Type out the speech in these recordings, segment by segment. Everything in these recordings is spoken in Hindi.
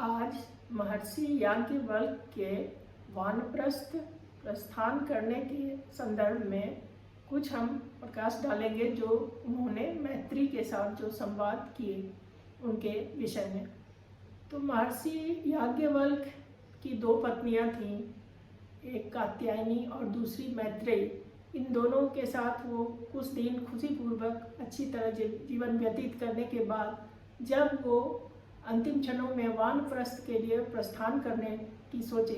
आज महर्षि याज्ञवल्क्य के वानप्रस्थ प्रस्थान करने के संदर्भ में कुछ हम प्रकाश डालेंगे जो उन्होंने मैत्री के साथ जो संवाद किए उनके विषय में। तो महर्षि याज्ञवल्क्य की दो पत्नियां थीं, एक कात्यायनी और दूसरी मैत्रेयी। इन दोनों के साथ वो कुछ दिन खुशीपूर्वक अच्छी तरह जीवन व्यतीत करने के बाद जब वो अंतिम क्षणों में वानप्रस्थ के लिए प्रस्थान करने की सोचे,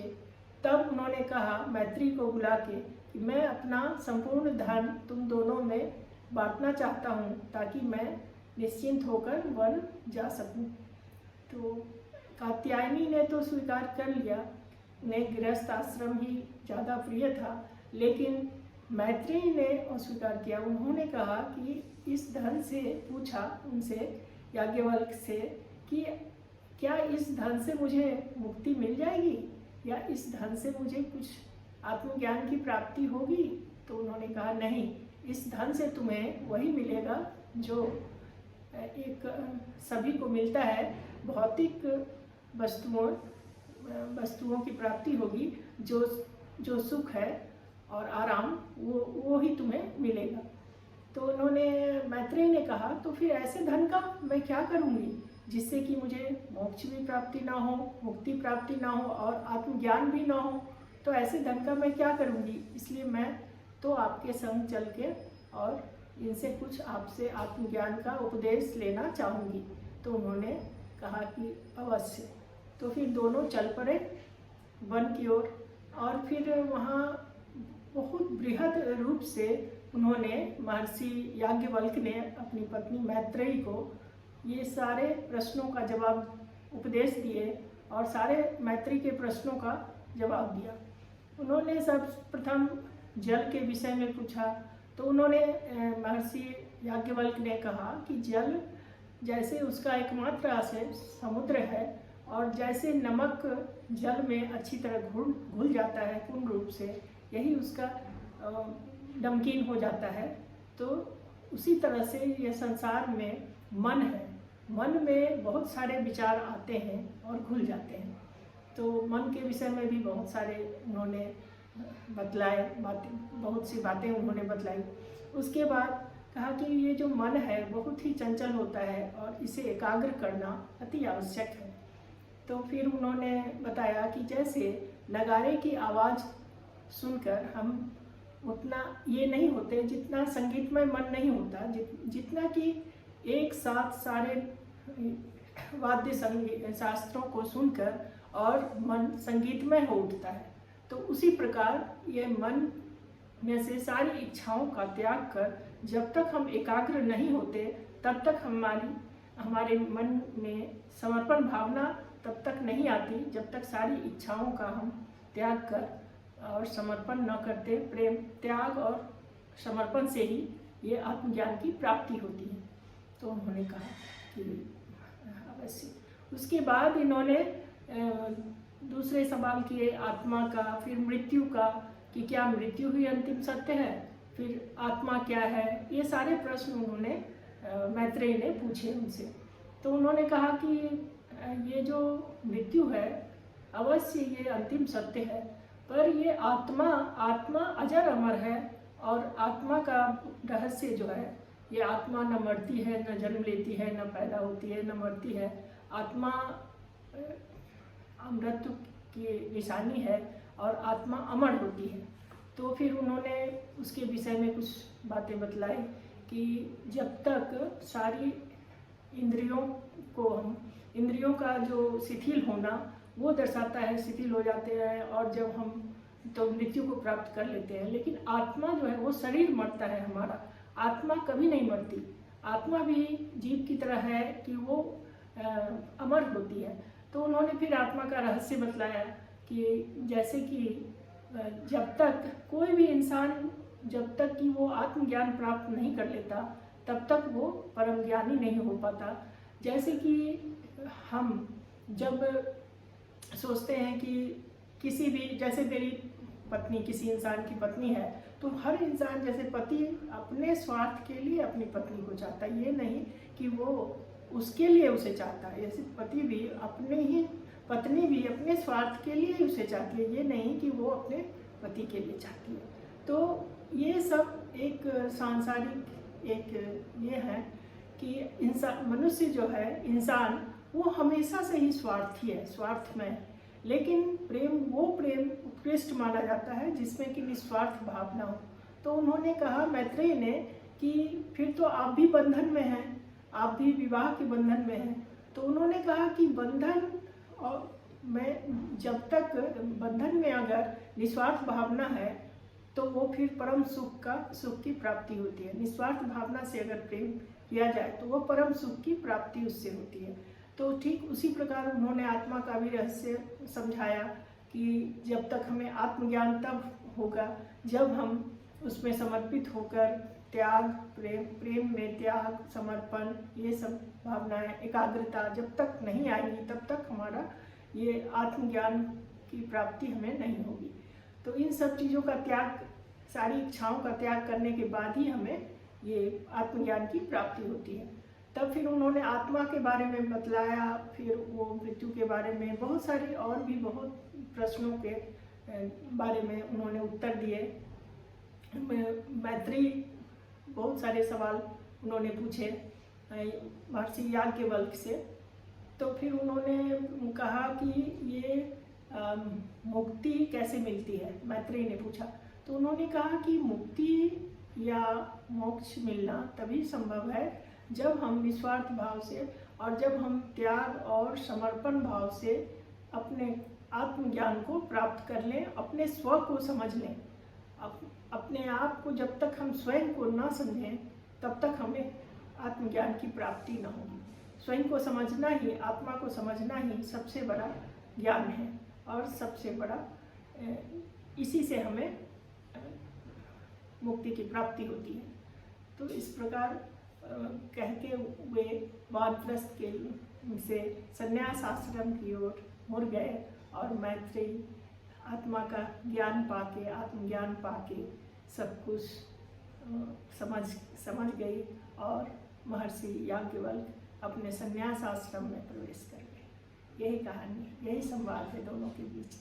तब उन्होंने कहा मैत्री को बुला के कि मैं अपना संपूर्ण धन तुम दोनों में बांटना चाहता हूँ ताकि मैं निश्चिंत होकर वन जा सकूँ। तो कात्यायनी ने तो स्वीकार कर लिया, उन्हें गृहस्थ आश्रम ही ज़्यादा प्रिय था, लेकिन मैत्रेयी ने अस्वीकार किया। उन्होंने कहा कि इस धन से पूछा उनसे, याज्ञवल्क्य से, कि क्या इस धन से मुझे मुक्ति मिल जाएगी या इस धन से मुझे कुछ आत्मज्ञान की प्राप्ति होगी? तो उन्होंने कहा नहीं, इस धन से तुम्हें वही मिलेगा जो एक सभी को मिलता है, भौतिक वस्तुओं की प्राप्ति होगी, जो सुख है और आराम वो ही तुम्हें मिलेगा। तो उन्होंने मैत्रेयी ने कहा तो फिर ऐसे धन का मैं क्या करूँगी जिससे कि मुझे मोक्ष भी प्राप्ति ना हो, मुक्ति प्राप्ति ना हो और आत्मज्ञान भी ना हो, तो ऐसे धन का मैं क्या करूँगी? इसलिए मैं तो आपके संग चल के और इनसे कुछ आपसे आत्मज्ञान का उपदेश लेना चाहूँगी। तो उन्होंने कहा कि अवश्य। तो फिर दोनों चल पड़े वन की ओर और फिर वहाँ बहुत बृहद रूप से उन्होंने महर्षि याज्ञवल्क्य ने अपनी पत्नी मैत्रेयी को ये सारे प्रश्नों का जवाब उपदेश दिए और सारे मैत्री के प्रश्नों का जवाब दिया। उन्होंने सर्वप्रथम जल के विषय में पूछा, तो उन्होंने महर्षि याज्ञवल्क्य ने कहा कि जल जैसे उसका एकमात्र आश्रय समुद्र है और जैसे नमक जल में अच्छी तरह घुल जाता है पूर्ण रूप से, यही उसका नमकीन हो जाता है, तो उसी तरह से ये संसार में मन है, मन में बहुत सारे विचार आते हैं और घुल जाते हैं। तो मन के विषय में भी बहुत सारे उन्होंने बतलाए, बहुत सी बातें उन्होंने बतलाई। उसके बाद कहा कि ये जो मन है बहुत ही चंचल होता है और इसे एकाग्र करना अति आवश्यक है। तो फिर उन्होंने बताया कि जैसे नगाड़े की आवाज़ सुनकर हम उतना ये नहीं होते, जितना संगीतमय मन नहीं होता, जितना कि एक साथ सारे वाद्य संगीत शास्त्रों को सुनकर और मन संगीतमय हो उठता है। तो उसी प्रकार ये मन में से सारी इच्छाओं का त्याग कर जब तक हम एकाग्र नहीं होते तब तक हमारे मन में समर्पण भावना तब तक नहीं आती, जब तक सारी इच्छाओं का हम त्याग कर और समर्पण न करते। प्रेम, त्याग और समर्पण से ही ये आत्मज्ञान की प्राप्ति होती है। तो उन्होंने कहा कि अवश्य। उसके बाद इन्होंने दूसरे सवाल किए आत्मा का, फिर मृत्यु का, कि क्या मृत्यु ही अंतिम सत्य है, फिर आत्मा क्या है, ये सारे प्रश्न उन्होंने मैत्रेयी ने पूछे उनसे। तो उन्होंने कहा कि ये जो मृत्यु है अवश्य ये अंतिम सत्य है, पर ये आत्मा अजर अमर है और आत्मा का रहस्य जो है, ये आत्मा न मरती है, न जन्म लेती है, न पैदा होती है, न मरती है। आत्मा अमृत की निशानी है और आत्मा अमर होती है। तो फिर उन्होंने उसके विषय में कुछ बातें बतलाई कि जब तक सारी इंद्रियों का जो शिथिल होना वो दर्शाता है, शिथिल हो जाते हैं और जब हम तो मृत्यु को प्राप्त कर लेते हैं। लेकिन आत्मा जो है वो शरीर मरता है हमारा, आत्मा कभी नहीं मरती। आत्मा भी जीव की तरह है कि वो अमर होती है। तो उन्होंने फिर आत्मा का रहस्य बतलाया कि जैसे कि जब तक कोई भी इंसान जब तक कि वो आत्मज्ञान प्राप्त नहीं कर लेता तब तक वो परम ज्ञानी नहीं हो पाता। जैसे कि हम जब सोचते हैं कि किसी भी, जैसे मेरी पत्नी किसी इंसान की पत्नी है, तो हर इंसान जैसे पति अपने स्वार्थ के लिए अपनी पत्नी को चाहता है, ये नहीं कि वो उसके लिए उसे चाहता है। जैसे पति भी अपने ही पत्नी भी अपने स्वार्थ के लिए ही उसे चाहती है, ये नहीं कि वो अपने पति के लिए चाहती है। तो ये सब एक सांसारिक एक ये है कि इंसान, मनुष्य जो है, इंसान, वो हमेशा से ही स्वार्थी है, स्वार्थ में है। लेकिन प्रेम, वो प्रेम उत्कृष्ट माना जाता है जिसमें कि निस्वार्थ भावना हो। तो उन्होंने कहा, मैत्रेय ने, कि फिर तो आप भी बंधन में हैं, आप भी विवाह के बंधन में हैं। तो उन्होंने कहा कि बंधन और मैं, जब तक बंधन में अगर निस्वार्थ भावना है तो वो फिर परम सुख की प्राप्ति होती है। निस्वार्थ भावना से अगर प्रेम किया जाए तो वो परम सुख की प्राप्ति उससे होती है। तो ठीक उसी प्रकार उन्होंने आत्मा का भी रहस्य समझाया कि जब तक हमें आत्मज्ञान तब होगा जब हम उसमें समर्पित होकर त्याग, प्रेम में त्याग, समर्पण, ये सब भावनाएं, एकाग्रता जब तक नहीं आएंगी तब तक हमारा ये आत्मज्ञान की प्राप्ति हमें नहीं होगी। तो इन सब चीज़ों का त्याग, सारी इच्छाओं का त्याग करने के बाद ही हमें ये आत्मज्ञान की प्राप्ति होती है। तब फिर उन्होंने आत्मा के बारे में बतलाया, फिर वो मृत्यु के बारे में, बहुत सारी और भी बहुत प्रश्नों के बारे में उन्होंने उत्तर दिए। मैत्रेय बहुत सारे सवाल उन्होंने पूछे महर्षि याज्ञवल्क्य से। तो फिर उन्होंने कहा कि ये मुक्ति कैसे मिलती है, मैत्रेय ने पूछा। तो उन्होंने कहा कि मुक्ति या मोक्ष मिलना तभी संभव है जब हम निस्वार्थ भाव से और जब हम त्याग और समर्पण भाव से अपने आत्मज्ञान को प्राप्त कर लें, अपने स्व को समझ लें। अपने आप को जब तक हम स्वयं को ना समझें तब तक हमें आत्मज्ञान की प्राप्ति न होगी। स्वयं को समझना ही, आत्मा को समझना ही सबसे बड़ा ज्ञान है और सबसे बड़ा, इसी से हमें मुक्ति की प्राप्ति होती है। तो इस प्रकार कह के वे वानप्रस्थ के से संन्यास आश्रम की ओर मुड़ गए और मैत्रेय आत्मा का ज्ञान पाके, आत्मज्ञान पाके सब कुछ समझ गई और महर्षि याज्ञवल्क्य अपने संन्यास आश्रम में प्रवेश कर गए। यही कहानी, यही संवाद है दोनों के बीच।